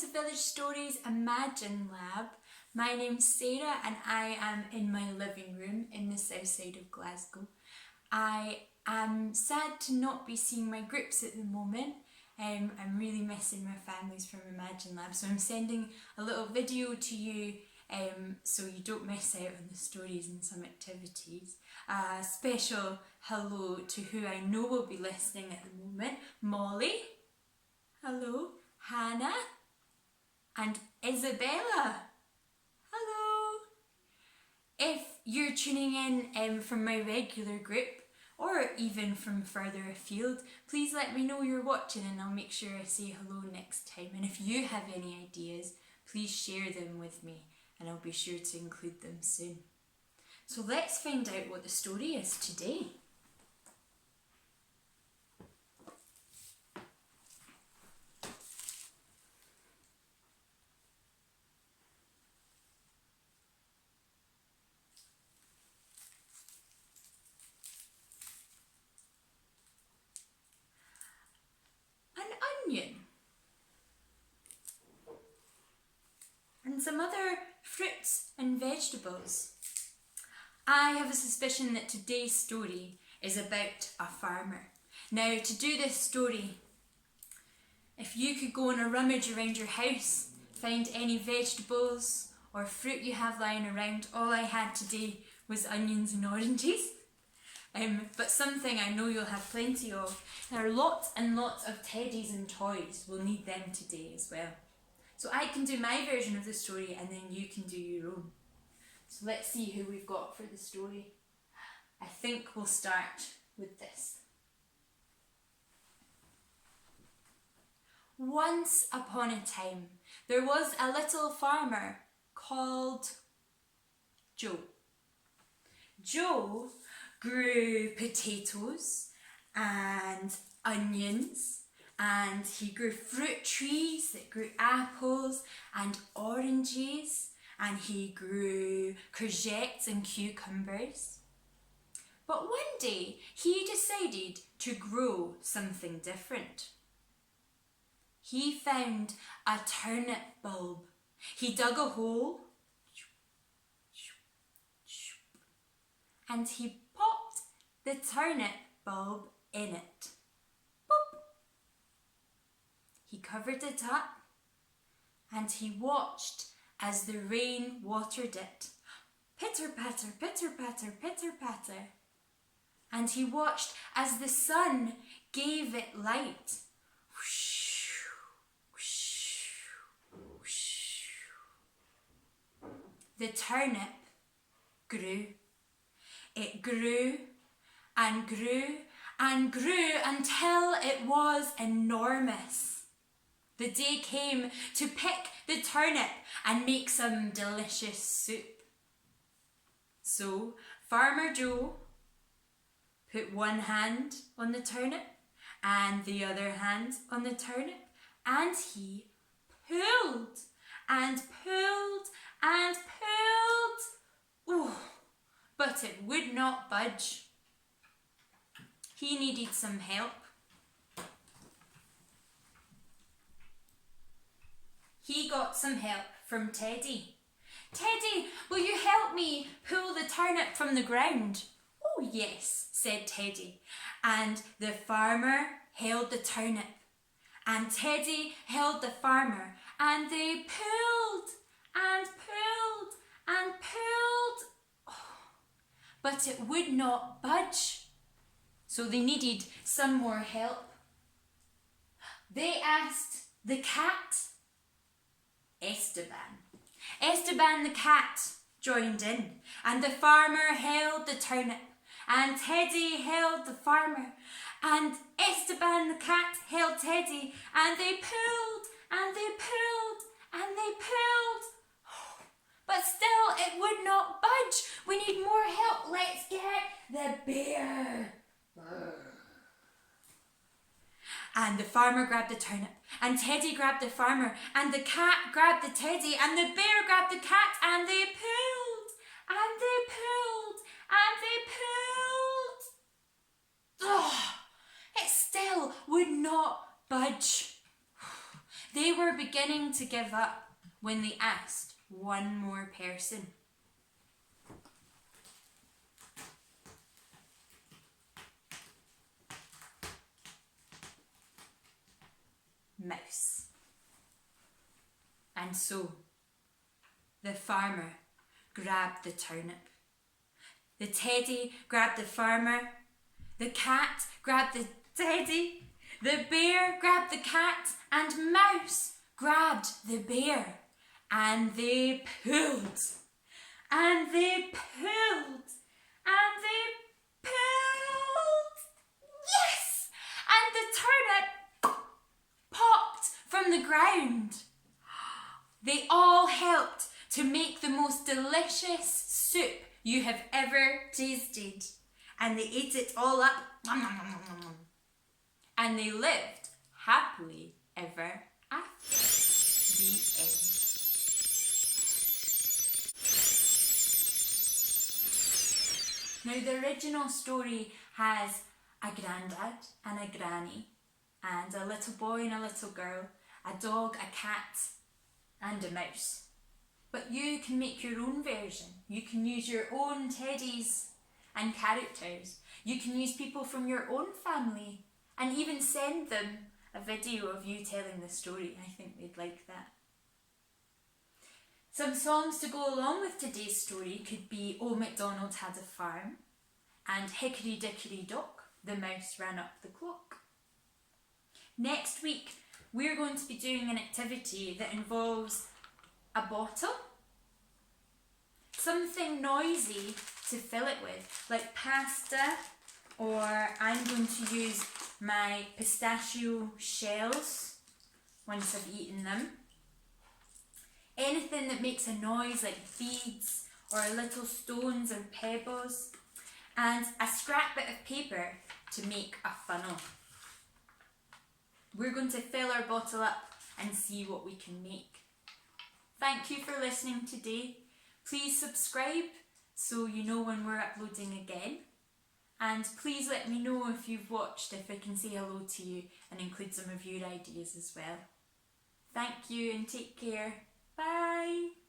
to Village Stories Imagine Lab. My name's Sarah and I am in my living room in the south side of Glasgow. I am sad to not be seeing my groups at the moment. I'm really missing my families from Imagine Lab, so I'm sending a little video to you so you don't miss out on the stories and some activities. A special hello to who I know will be listening at the moment. Molly, hello. Hannah and Isabella, hello. If you're tuning in from my regular group or even from further afield, please let me know you're watching and I'll make sure I say hello next time. And if you have any ideas, please share them with me and I'll be sure to include them soon. So let's find out what the story is today. Onion and some other fruits and vegetables. I have a suspicion that today's story is about a farmer. Now, to do this story, if you could go on a rummage around your house, find any vegetables or fruit you have lying around, all I had today was onions and oranges. But something I know you'll have plenty of. There are lots and lots of teddies and toys. We'll need them today as well. So I can do my version of the story and then you can do your own. So let's see who we've got for the story. I think we'll start with this. Once upon a time, there was a little farmer called Joe. Joe grew potatoes and onions, and he grew fruit trees that grew apples and oranges, and he grew courgettes and cucumbers. But one day he decided to grow something different. He found a turnip bulb. He dug a hole and he popped the turnip bulb in it. Boop. He covered it up and he watched as the rain watered it. Pitter patter, pitter patter, pitter patter. And he watched as the sun gave it light. Whoosh, whoosh, whoosh. The turnip grew. It grew and grew and grew until it was enormous. The day came to pick the turnip and make some delicious soup. So Farmer Joe put one hand on the turnip and the other hand on the turnip, and he pulled and pulled and pulled. Ooh. But it would not budge. He needed some help. He got some help from Teddy. Teddy, will you help me pull the turnip from the ground? Oh yes, said Teddy. And the farmer held the turnip. And Teddy held the farmer. And they pulled and pulled and pulled. But it would not budge. So they needed some more help. They asked the cat. Esteban the cat joined in, and the farmer held the turnip, and Teddy held the farmer, and Esteban the cat held Teddy, and they pulled and they pulled and they pulled. But still it would not budge. We need more help. Let's get the bear. And the farmer grabbed the turnip, and Teddy grabbed the farmer, and the cat grabbed the Teddy, and the bear grabbed the cat, and they pulled and they pulled and they pulled. It still would not budge. They were were beginning to give up when they asked one more person. Mouse. And so the farmer grabbed the turnip. The teddy grabbed the farmer. The cat grabbed the teddy. The bear grabbed the cat. And Mouse grabbed the bear. And they pulled. And they pulled. And they pulled. Yes! And the turnip popped from the ground. They all helped to make the most delicious soup you have ever tasted. And they ate it all up. And they lived happily ever after. The end. Now the original story has a grandad and a granny and a little boy and a little girl, a dog, a cat and a mouse. But you can make your own version. You can use your own teddies and characters. You can use people from your own family and even send them a video of you telling the story. I think they'd like that. Some songs to go along with today's story could be Old MacDonald Had a Farm and Hickory Dickory Dock, the mouse ran up the clock. Next week we're going to be doing an activity that involves a bottle, something noisy to fill it with, like pasta, or I'm going to use my pistachio shells once I've eaten them. Anything that makes a noise like beads or little stones or pebbles, and a scrap bit of paper to make a funnel. We're going to fill our bottle up and see what we can make. Thank you for listening today. Please subscribe so you know when we're uploading again. And please let me know if you've watched, if I can say hello to you and include some of your ideas as well. Thank you and take care. Bye.